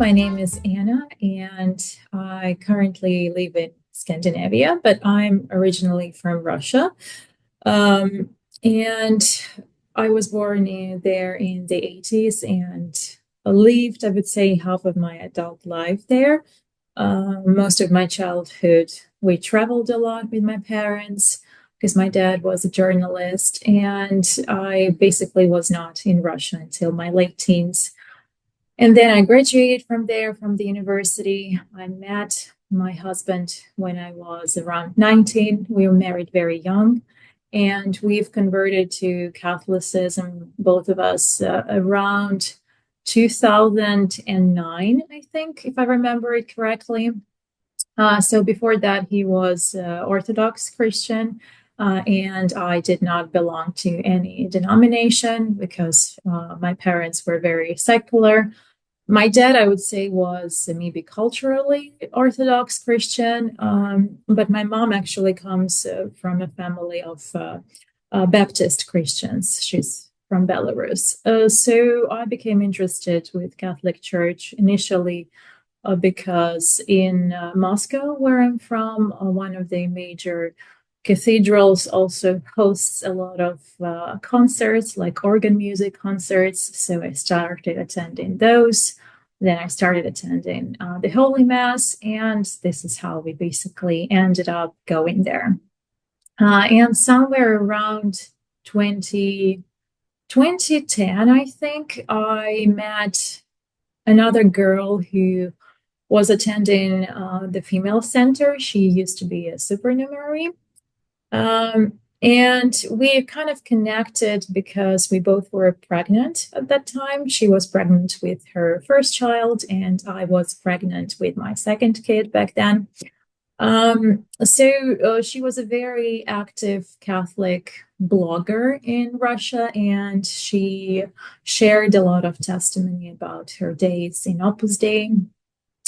my name is Anna, and I currently live in Scandinavia, but I'm originally from Russia. Um, and I was born there in the 80s and lived, I would say, half of my adult life there. Most of my childhood, we traveled a lot with my parents because my dad was a journalist, and I basically was not in Russia until my late teens. And then I graduated from there, from the university. I met my husband when I was around 19. We were married very young, and we've converted to Catholicism, both of us, around 2009, I think, if I remember it correctly. So before that, he was Orthodox Christian, and I did not belong to any denomination because my parents were very secular. My dad, I would say, was maybe culturally Orthodox Christian, but my mom actually comes from a family of Baptist Christians. She's from Belarus. So I became interested with Catholic Church initially because in Moscow, where I'm from, one of the major cathedrals also hosts a lot of concerts, like organ music concerts. So I started attending those. Then I started attending the Holy Mass, and this is how we basically ended up going there. And somewhere around 2010, I think, I met another girl who was attending the female center. She used to be a supernumerary. And we kind of connected because we both were pregnant at that time. She was pregnant with her first child, and I was pregnant with my second kid back then. So she was a very active Catholic blogger in Russia, and she shared a lot of testimony about her days in Opus Dei.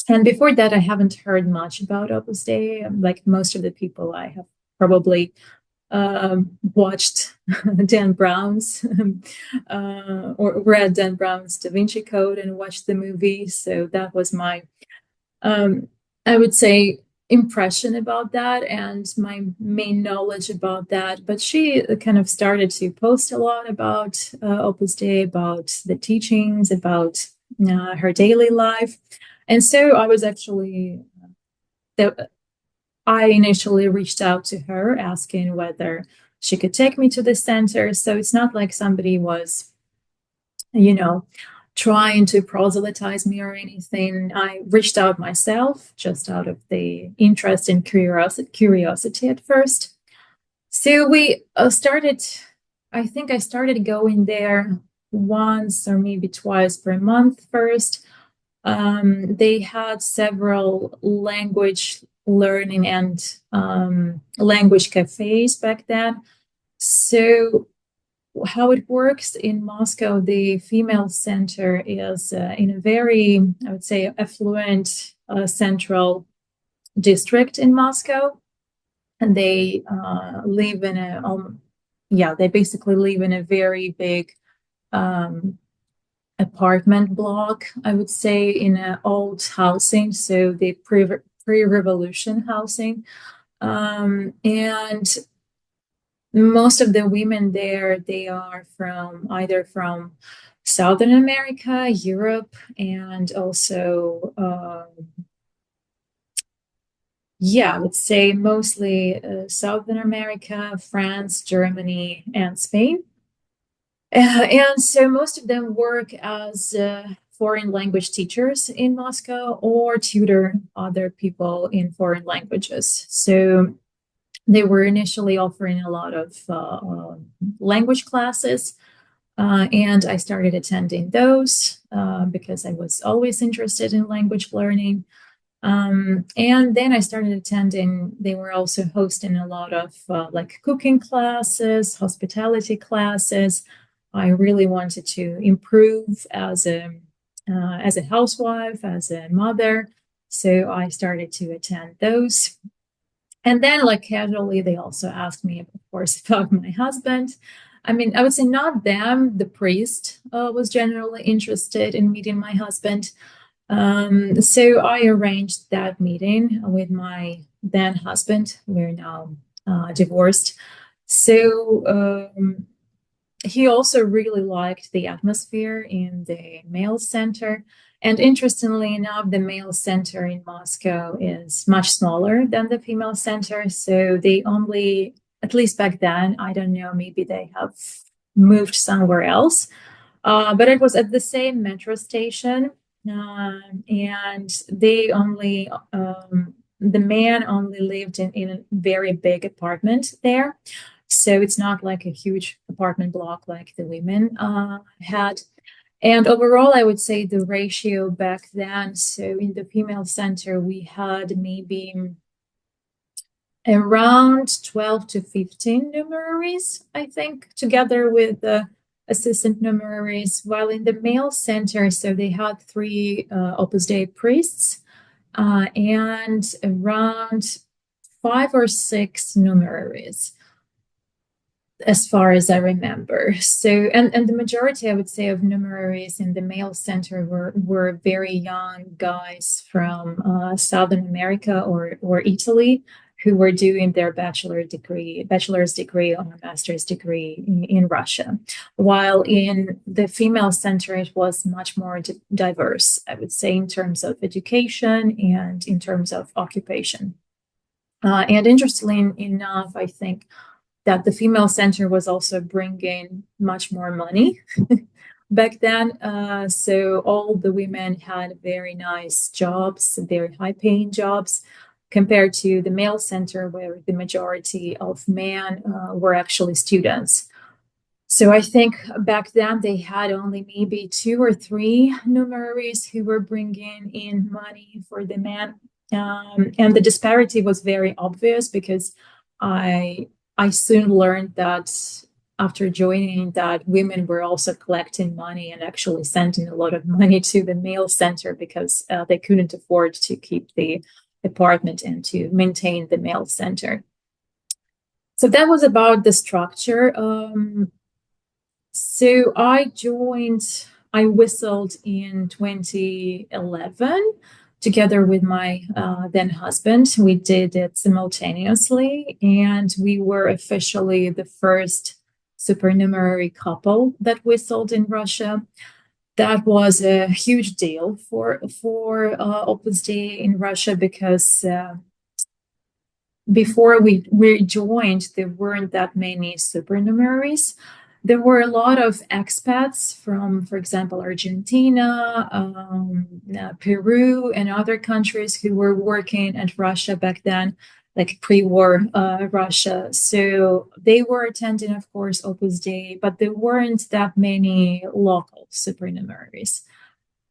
And before that, I haven't heard much about Opus Dei. Like most of the people, I have probably watched Dan Brown's or read Dan Brown's Da Vinci Code and watched the movie. So that was my, I would say, impression about that and my main knowledge about that. But she kind of started to post a lot about Opus Dei, about the teachings, about her daily life. And so I was actually, I initially reached out to her asking whether she could take me to the center. So it's not like somebody was, trying to proselytize me or anything. I reached out myself just out of the interest and curiosity at first. So we started, I think I started going there once or maybe twice per month first. They had several language learning and language cafes back then. So how it works in Moscow, the female center is in a very, I would say, affluent central district in Moscow. And they live in they basically live in a very big apartment block, I would say, in an old housing, so the pre-revolution housing. And most of the women there, they are from either from Southern America, Europe, and also, I would say mostly Southern America, France, Germany, and Spain. And so most of them work as foreign language teachers in Moscow or tutor other people in foreign languages. So they were initially offering a lot of language classes, and I started attending those because I was always interested in language learning. And then I started attending, they were also hosting a lot of like cooking classes, hospitality classes. I really wanted to improve as a housewife, as a mother. So I started to attend those. And then, like casually, they also asked me, of course, about my husband. I mean, I would say not them. The priest was generally interested in meeting my husband. So I arranged that meeting with my then husband. We're now divorced. So he also really liked the atmosphere in the male center. And interestingly enough, the male center in Moscow is much smaller than the female center. So they only, at least back then, I don't know, maybe they have moved somewhere else. But it was at the same metro station. And they only, the man only lived in a very big apartment there. So it's not like a huge apartment block like the women had. And overall, I would say the ratio back then, so in the female center, we had maybe around 12 to 15 numeraries, I think, together with the assistant numeraries, while in the male center, so they had three Opus Dei priests and around 5 or 6 numeraries, as far as I remember. So, and the majority, I would say, of numeraries in the male center were very young guys from Southern America or Italy who were doing their bachelor's degree or master's degree in Russia. While in the female center, it was much more diverse, I would say, in terms of education and in terms of occupation. And interestingly enough, I think that the female center was also bringing much more money back then. So all the women had very nice jobs, very high paying jobs, compared to the male center where the majority of men were actually students. So I think back then they had only maybe 2 or 3 numeraries who were bringing in money for the men. And the disparity was very obvious because I soon learned that after joining that women were also collecting money and actually sending a lot of money to the male center because they couldn't afford to keep the apartment and to maintain the male center. So that was about the structure. So I whistled in 2011 together with my then husband. We did it simultaneously, and we were officially the first supernumerary couple that whistled in Russia. That was a huge deal for Opus Dei in Russia because before we joined, there weren't that many supernumeraries. There were a lot of expats from, for example, Argentina, Peru, and other countries who were working at Russia back then, like pre-war Russia. So they were attending, of course, Opus Dei, but there weren't that many local supernumeraries.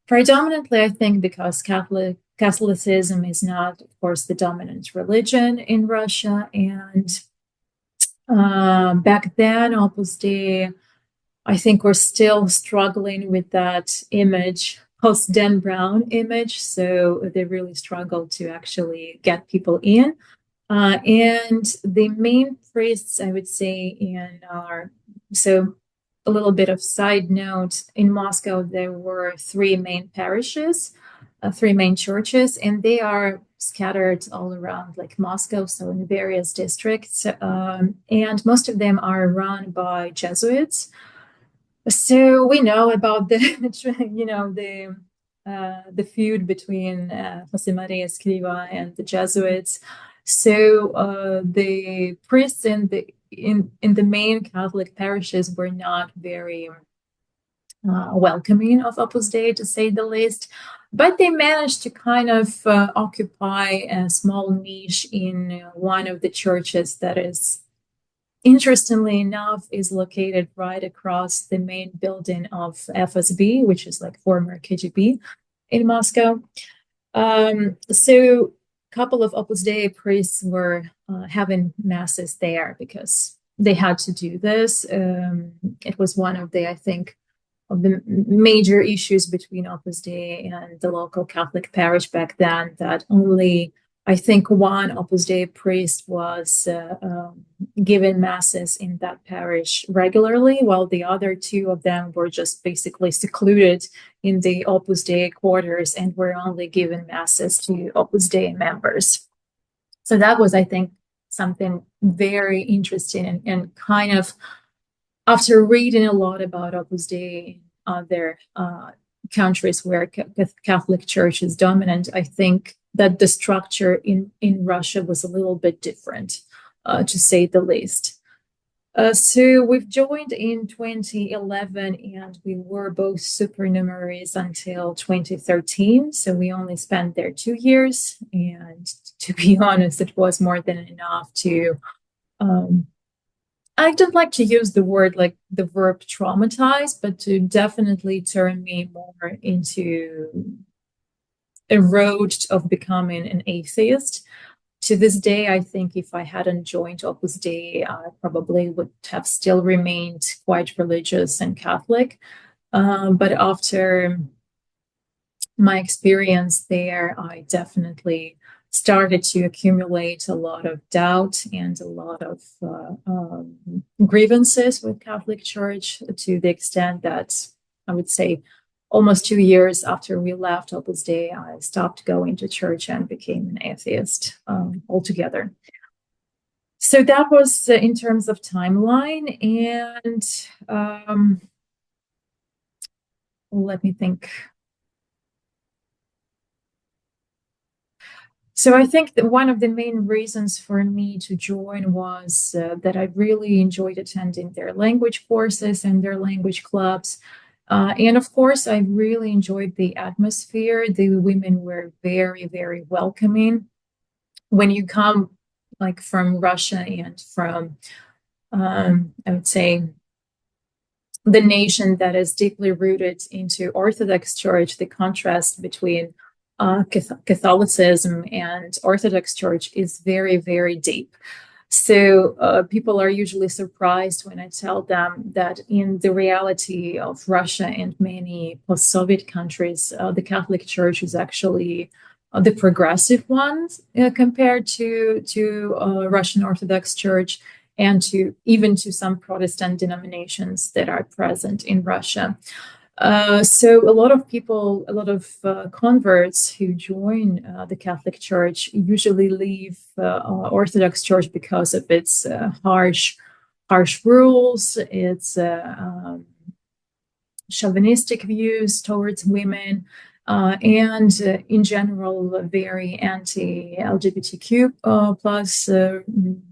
Predominantly, I think, because Catholicism is not, of course, the dominant religion in Russia, and back then, Opus Dei, I think we're still struggling with that image, post Dan Brown image. So they really struggled to actually get people in. And the main priests, I would say, so a little bit of side note, in Moscow, there were 3 main parishes, 3 main churches, and they are scattered all around like Moscow, so in various districts. And most of them are run by Jesuits. So we know about the feud between Jose Maria Escriva and the Jesuits. So the priests in the main Catholic parishes were not very welcoming of Opus Dei, to say the least. But they managed to kind of occupy a small niche in one of the churches that is, interestingly enough, is located right across the main building of FSB, which is like former KGB in Moscow. So a couple of Opus Dei priests were having masses there because they had to do this. It was one of the, I think, of the major issues between Opus Dei and the local Catholic parish back then, that only I think one Opus Dei priest was giving masses in that parish regularly, while the other two of them were just basically secluded in the Opus Dei quarters and were only giving masses to Opus Dei members. So that was, I think, something very interesting and kind of, after reading a lot about Opus Dei in other countries where Catholic Church is dominant, I think that the structure in Russia was a little bit different, to say the least. So we've joined in 2011, and we were both supernumeraries until 2013. So we only spent there 2 years, and to be honest, it was more than enough to. I don't like to use the word like the verb traumatize, but to definitely turn me more into a road of becoming an atheist. To this day, I think if I hadn't joined Opus Dei, I probably would have still remained quite religious and Catholic. But after my experience there, I definitely started to accumulate a lot of doubt and a lot of grievances with Catholic Church, to the extent that I would say almost 2 years after we left Opus Dei, I stopped going to church and became an atheist altogether. So that was in terms of timeline. And let me think. So I think that one of the main reasons for me to join was that I really enjoyed attending their language courses and their language clubs. And of course, I really enjoyed the atmosphere. The women were very, very welcoming. When you come like from Russia and from, I would say, the nation that is deeply rooted into Orthodox Church, the contrast between Catholicism and Orthodox Church is very, very deep. So people are usually surprised when I tell them that in the reality of Russia and many post-Soviet countries, the Catholic Church is actually the progressive ones compared to Russian Orthodox Church and to even to some Protestant denominations that are present in Russia. So a lot of people, a lot of converts who join the Catholic Church usually leave Orthodox Church because of its harsh rules, its chauvinistic views towards women, and in general, very anti-LGBTQ plus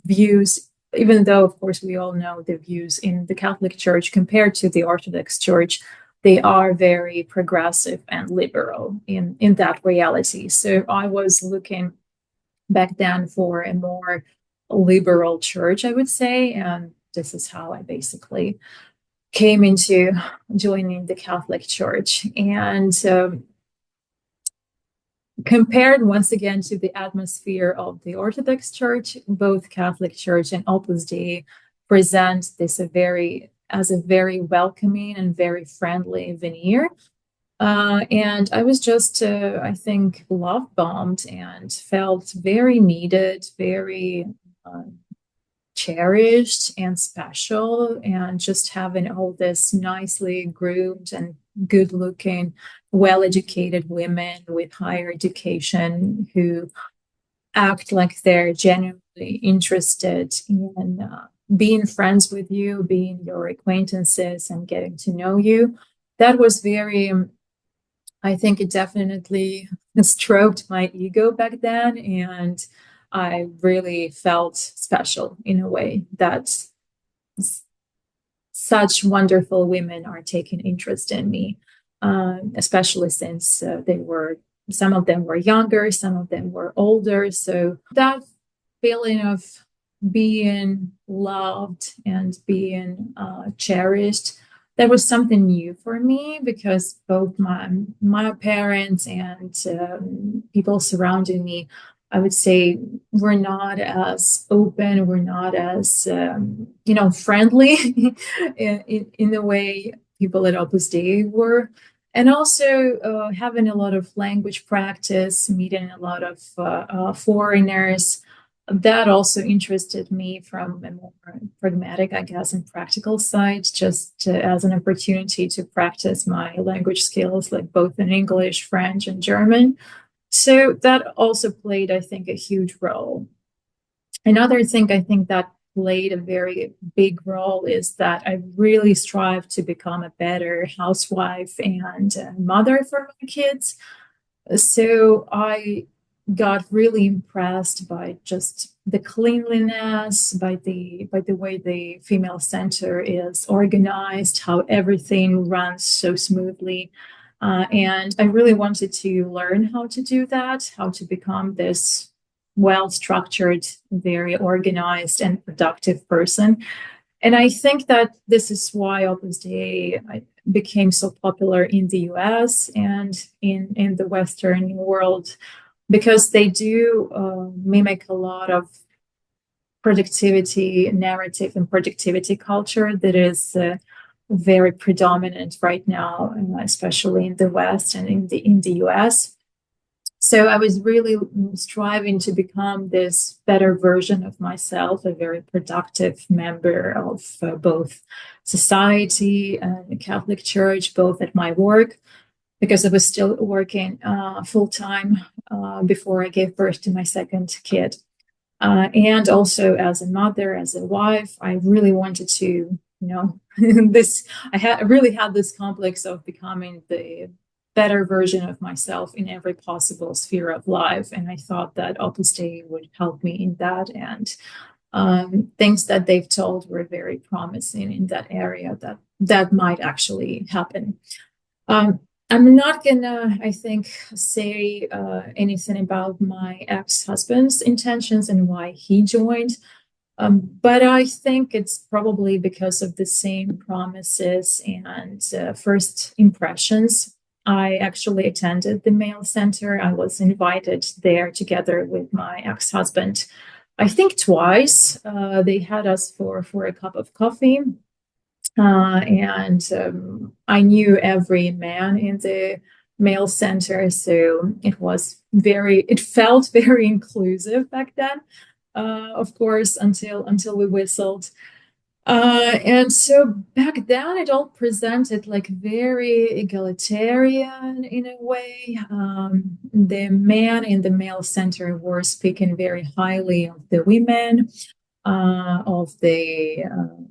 views. Even though, of course, we all know the views in the Catholic Church compared to the Orthodox Church, they are very progressive and liberal in that reality. So I was looking back then for a more liberal church, I would say, and this is how I basically came into joining the Catholic Church. And compared once again to the atmosphere of the Orthodox Church, both Catholic Church and Opus Dei present this as a very welcoming and very friendly veneer. And I was just, I think, love bombed and felt very needed, very cherished and special, and just having all this nicely groomed and good looking, well educated women with higher education who act like they're genuinely interested in being friends with you, being your acquaintances, and getting to know you. That was very, I think it definitely stroked my ego back then. And I really felt special in a way that such wonderful women are taking interest in me, especially since some of them were younger, some of them were older. So that feeling of being loved and being cherished, that was something new for me, because both my parents and people surrounding me, I would say, we're not as open, we're not as friendly in the way people at Opus Dei were. And also having a lot of language practice, meeting a lot of foreigners, that also interested me from a more pragmatic, I guess, and practical side, just as an opportunity to practice my language skills, like both in English, French, and German. So that also played, I think, a huge role. Another thing I think that played a very big role is that I really strive to become a better housewife and mother for my kids. So I got really impressed by just the cleanliness, by the way the female center is organized, how everything runs so smoothly. And I really wanted to learn how to do that, how to become this well-structured, very organized and productive person. And I think that this is why Opus Dei became so popular in the US and in the Western world, because they do mimic a lot of productivity narrative and productivity culture that is very predominant right now, especially in the West and in the US. So I was really striving to become this better version of myself, a very productive member of both society and the Catholic Church, both at my work, because I was still working full time before I gave birth to my second kid. And also as a mother, as a wife, I really wanted to, this, I really had this complex of becoming the better version of myself in every possible sphere of life. And I thought that Opus Dei would help me in that. And things that they've told were very promising in that area, that might actually happen. Um, I'm not gonna, I think, say anything about my ex-husband's intentions and why he joined. But I think it's probably because of the same promises and first impressions. I actually attended the male center. I was invited there together with my ex-husband, I think twice. They had us for a cup of coffee. And I knew every man in the male center, so it felt very inclusive back then. Of course, until we whistled. And so back then it all presented like very egalitarian in a way. The man in the male center were speaking very highly of the women, of the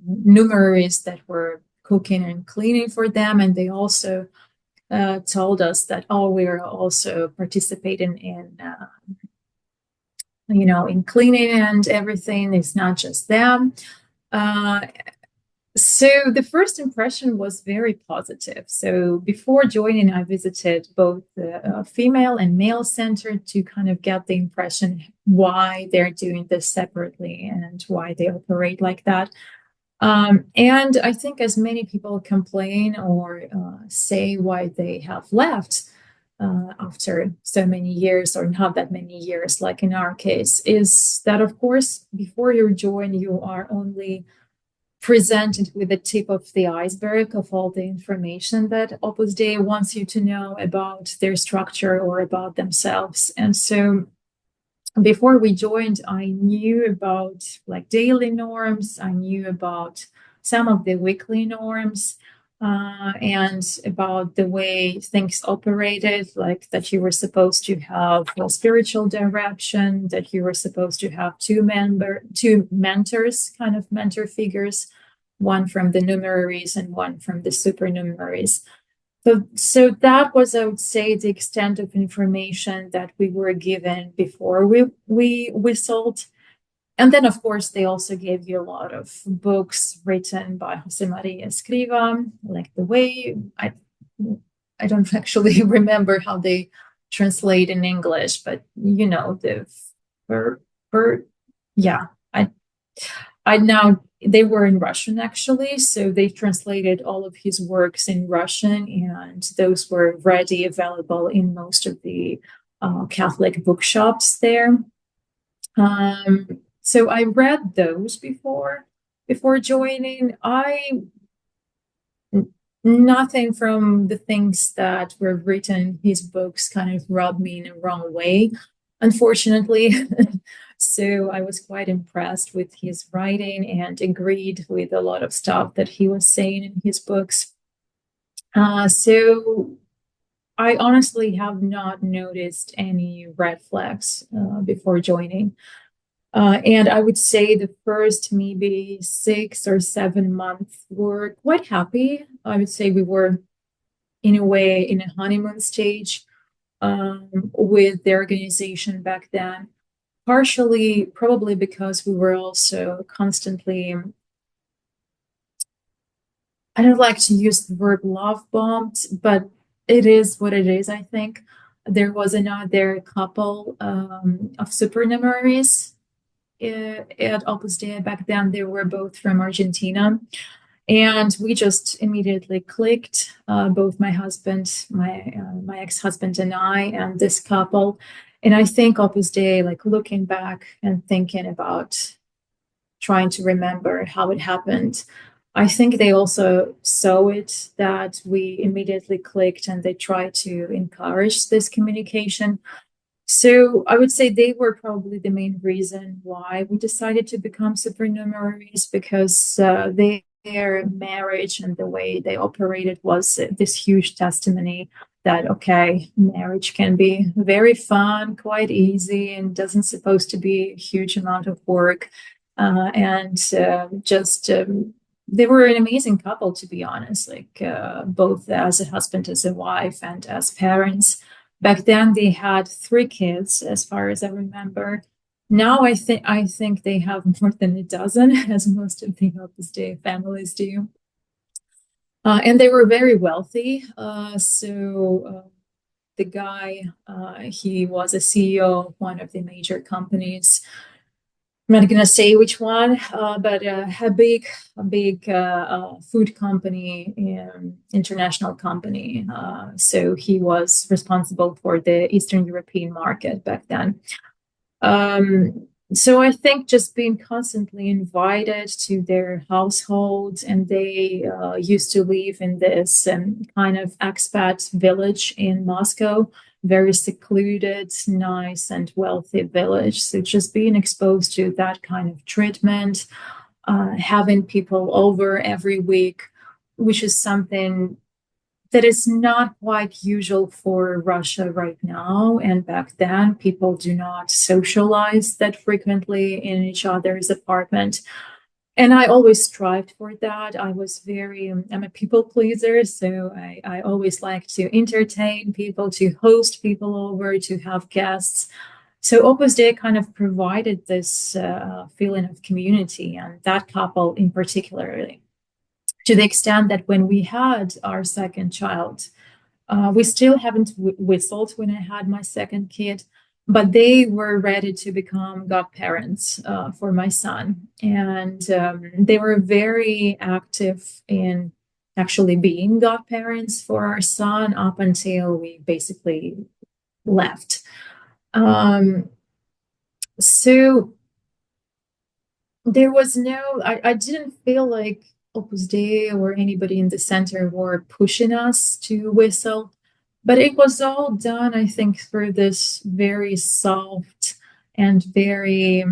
numeraries that were cooking and cleaning for them. And they also told us that, oh, we are also participating in cleaning and everything. It's not just them. So the first impression was very positive. So before joining, I visited both the female and male center to kind of get the impression why they're doing this separately and why they operate like that. And I think as many people complain or say why they have left after so many years, or not that many years, like in our case, is that, of course, before you join, you are only presented with the tip of the iceberg of all the information that Opus Dei wants you to know about their structure or about themselves. And so before we joined, I knew about like daily norms, I knew about some of the weekly norms. And about the way things operated, like that you were supposed to have a spiritual direction, that you were supposed to have two mentors, kind of mentor figures, one from the numeraries and one from the supernumeraries. So that was, I would say, the extent of information that we were given before we whistled. And then, of course, they also gave you a lot of books written by Jose Maria Escriva, like the way I don't actually remember how they translate in English, but the for for yeah, I now they were in Russian actually, so they translated all of his works in Russian, and those were ready available in most of the Catholic bookshops there. So I read those before joining. I Nothing from the things that were written in his books kind of rubbed me in a wrong way, unfortunately. So I was quite impressed with his writing and agreed with a lot of stuff that he was saying in his books. So I honestly have not noticed any red flags before joining. And I would say the first maybe 6 or 7 months were quite happy. I would say we were, in a way, in a honeymoon stage with the organization back then. Partially, probably because we were also constantly, I don't like to use the word love bombed, but it is what it is, I think. There was another couple of supernumeraries at Opus Dei back then. They were both from Argentina. And we just immediately clicked, both my husband, my ex-husband and I, and this couple. And I think Opus Dei, like looking back and thinking about trying to remember how it happened, I think they also saw it that we immediately clicked and they tried to encourage this communication. So I would say they were probably the main reason why we decided to become supernumeraries, because their marriage and the way they operated was this huge testimony that, okay, marriage can be very fun, quite easy, and doesn't supposed to be a huge amount of work. And just they were an amazing couple, to be honest, like both as a husband, as a wife, and as parents. Back then, they had 3 kids, as far as I remember. Now, I think they have more than a dozen, as most of the Opus Dei families do. And they were very wealthy. So the guy, he was a CEO of one of the major companies. I'm not gonna say which one, but a big food company, international company. So he was responsible for the Eastern European market back then. So I think just being constantly invited to their households, and they used to live in this kind of expat village in Moscow, very secluded, nice, and wealthy village. So just being exposed to that kind of treatment, having people over every week, which is something that is not quite usual for Russia right now. And back then, people do not socialize that frequently in each other's apartment. And I always strived for that. I'm a people pleaser. So I always like to entertain people, to host people over, to have guests. So Opus Dei kind of provided this feeling of community, and that couple in particular, to the extent that when we had our second child, we still haven't whistled when I had my second kid, but they were ready to become godparents for my son. And they were very active in actually being godparents for our son up until we basically left. So there was I didn't feel like Opus Dei or anybody in the center were pushing us to whistle, but it was all done, I think, through this very soft and very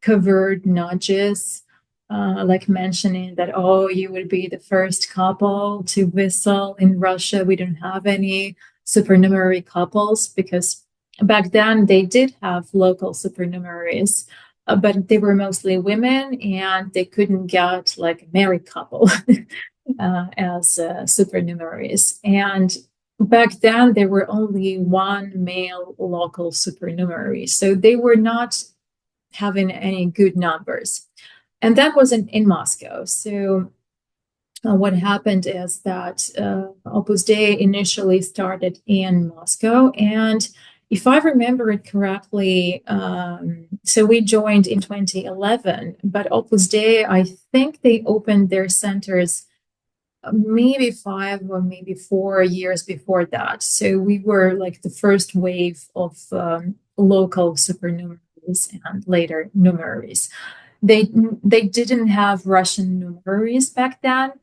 covert nudges, like mentioning that, oh, you would be the first couple to whistle in Russia. We don't have any supernumerary couples, because back then they did have local supernumeraries, but they were mostly women, and they couldn't get like a married couple as supernumeraries. And back then, there were only one male local supernumerary, so they were not having any good numbers. And that was in Moscow. So what happened is that Opus Dei initially started in Moscow, and if I remember it correctly, so we joined in 2011, but Opus Dei, I think they opened their centers maybe 5 or maybe 4 years before that. So we were like the first wave of local supernumeraries and later numeraries. They didn't have Russian numeraries back then,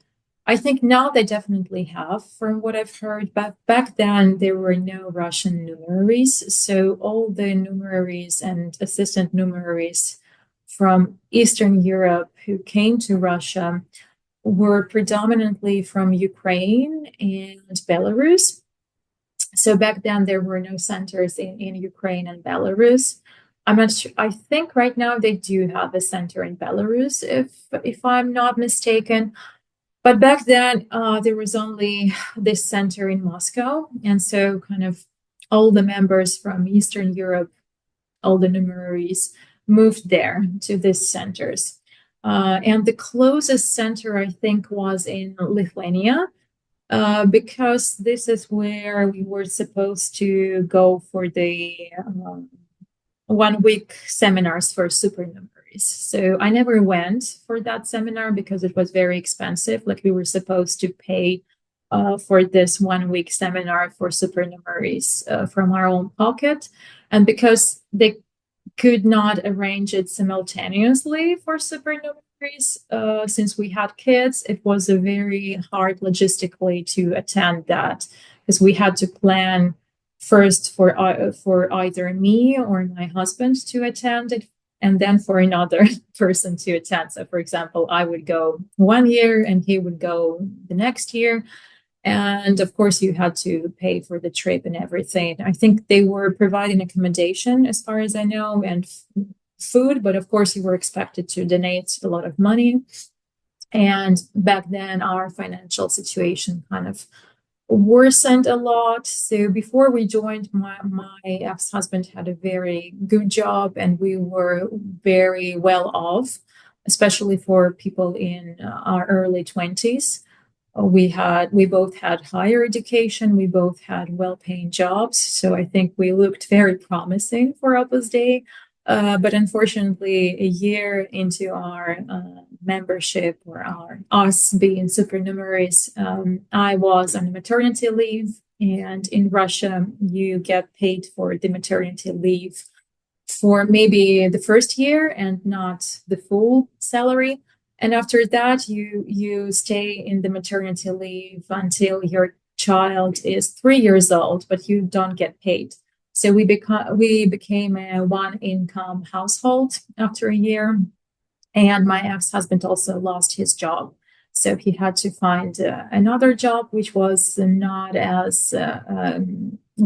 I think now they definitely have, from what I've heard. But back then, there were no Russian numeraries. So all the numeraries and assistant numeraries from Eastern Europe who came to Russia were predominantly from Ukraine and Belarus. So back then, there were no centers in Ukraine and Belarus. I'm not sure. I think right now they do have a center in Belarus, if I'm not mistaken. But back then, there was only this center in Moscow. And so, kind of, all the members from Eastern Europe, all the numeraries, moved there to these centers. And the closest center, I think, was in Lithuania, because this is where we were supposed to go for the 1 week seminars for supernumeraries. So I never went for that seminar because it was very expensive. Like, we were supposed to pay for this 1 week seminar for supernumeraries from our own pocket. And because they could not arrange it simultaneously for supernumeraries, since we had kids, it was a very hard logistically to attend that, because we had to plan first for either me or my husband to attend it, and then for another person to attend. So, for example, I would go 1 year and he would go the next year. And of course, you had to pay for the trip and everything. I think they were providing accommodation, as far as I know, and food, but of course, you were expected to donate a lot of money. And back then, our financial situation kind of worsened a lot. So before we joined, my ex-husband had a very good job and we were very well off, especially for people in our early 20s. We both had higher education, we both had well-paying jobs, so I think we looked very promising for Opus Dei. But unfortunately, a year into our membership, or us being supernumeraries, I was on maternity leave, and in Russia, you get paid for the maternity leave for maybe the first year and not the full salary. And after that, you stay in the maternity leave until your child is 3 years old, but you don't get paid. So we became a one income household after a year, and my ex-husband also lost his job. So he had to find another job, which was not as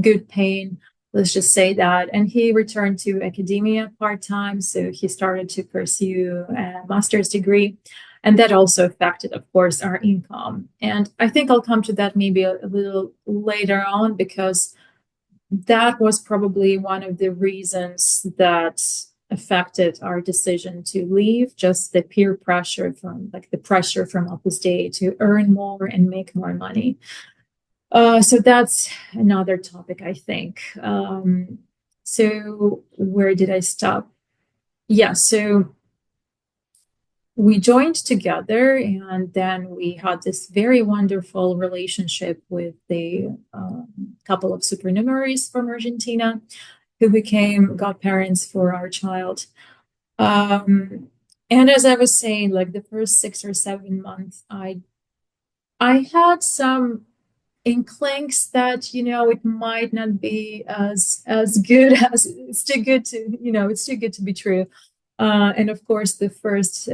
good paying, let's just say that. And he returned to academia part-time. So he started to pursue a master's degree. And that also affected, of course, our income. And I think I'll come to that maybe a little later on, because that was probably one of the reasons that affected our decision to leave, just the peer pressure from, like, the pressure from Opus Dei to earn more and make more money. So that's another topic, I think. So where did I stop? Yeah, so we joined together, and then we had this very wonderful relationship with the couple of supernumeraries from Argentina who became godparents for our child. And as I was saying, like, the first 6 or 7 months, I had some inklings that, it might not be as good as it's too good to, it's too good to be true. And of course, the first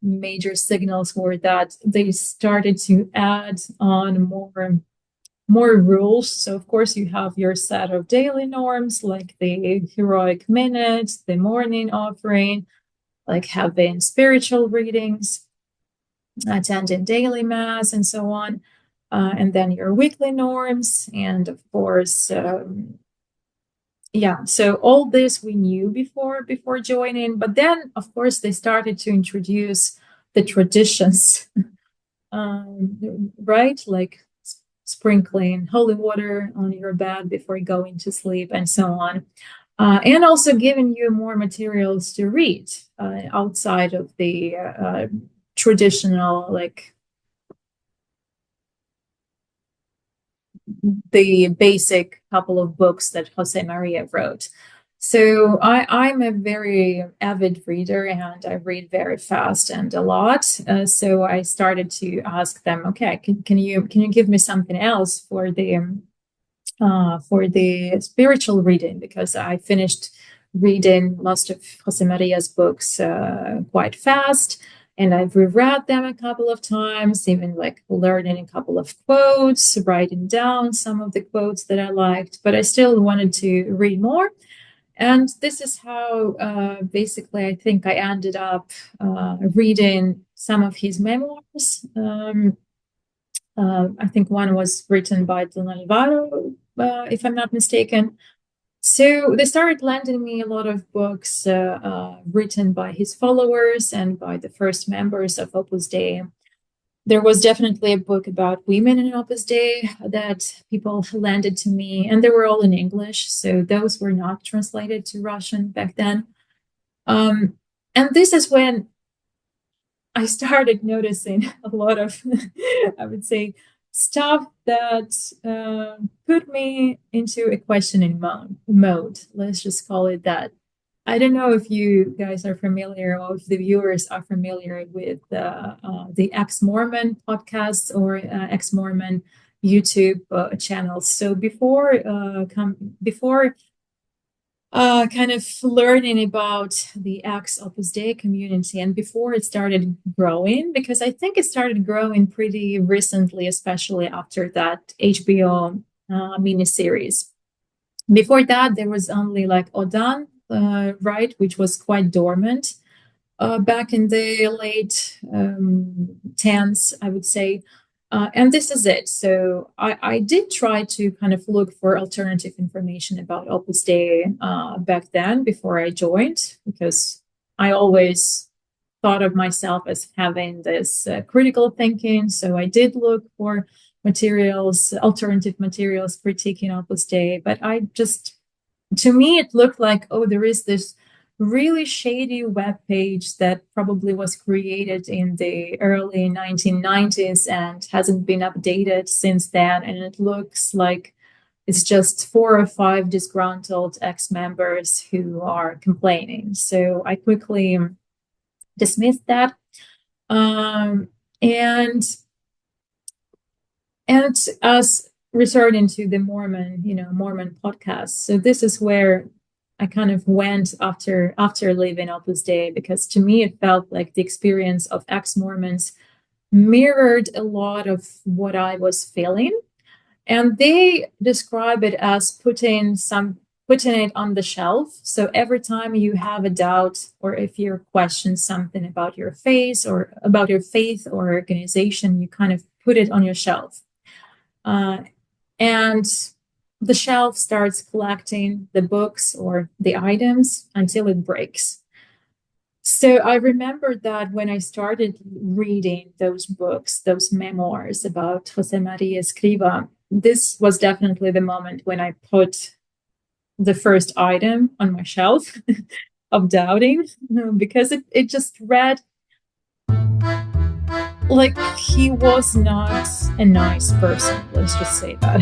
major signals were that they started to add on more rules. So of course, you have your set of daily norms, like the heroic minute, the morning offering, like having spiritual readings, attending daily mass, and so on. And then your weekly norms, and of course, yeah, so all this we knew before joining, but then of course they started to introduce the traditions, right? Like sprinkling holy water on your bed before going to sleep, and so on. And also giving you more materials to read outside of the traditional, like the basic couple of books that Jose Maria wrote. So I'm a very avid reader and I read very fast and a lot. So I started to ask them, okay, can you give me something else for the spiritual reading, because I finished reading most of Jose Maria's books quite fast, and I've reread them a couple of times, even like learning a couple of quotes, writing down some of the quotes that I liked, but I still wanted to read more. And this is how basically I think I ended up reading some of his memoirs. I think one was written by Don Alvaro, if I'm not mistaken. So they started lending me a lot of books written by his followers and by the first members of Opus Dei. There was definitely a book about women in Opus Dei that people lended to me, and they were all in English, so those were not translated to Russian back then. And this is when I started noticing a lot of, I would say, stuff that put me into a questioning mode. Let's just call it that. I don't know if you guys are familiar or if the viewers are familiar with the Ex-Mormon podcast or Ex-Mormon YouTube channels. So before kind of learning about the ex Opus Dei community and before it started growing, because I think it started growing pretty recently, especially after that HBO miniseries. Before that, there was only like Odan, right, which was quite dormant back in the late tens, I would say. And this is it. So I did try to kind of look for alternative information about Opus Dei back then before I joined, because I always thought of myself as having this critical thinking. So I did look for materials, alternative materials critiquing Opus Dei, but to me, it looked like, oh, there is this really shady web page that probably was created in the early 1990s and hasn't been updated since then. And it looks like it's just 4 or 5 disgruntled ex-members who are complaining. So I quickly dismissed that. Um, and as returning to the Mormon podcast. So this is where I kind of went after leaving Opus Dei, because to me it felt like the experience of ex-Mormons mirrored a lot of what I was feeling. And they describe it as putting it on the shelf. So every time you have a doubt, or if you question something about your faith or about your faith or organization, you kind of put it on your shelf. And the shelf starts collecting the books or the items until it breaks. So I remember that when I started reading those books, those memoirs about Jose Maria Escriva, this was definitely the moment when I put the first item on my shelf of doubting, because it just read like he was not a nice person. Let's just say that.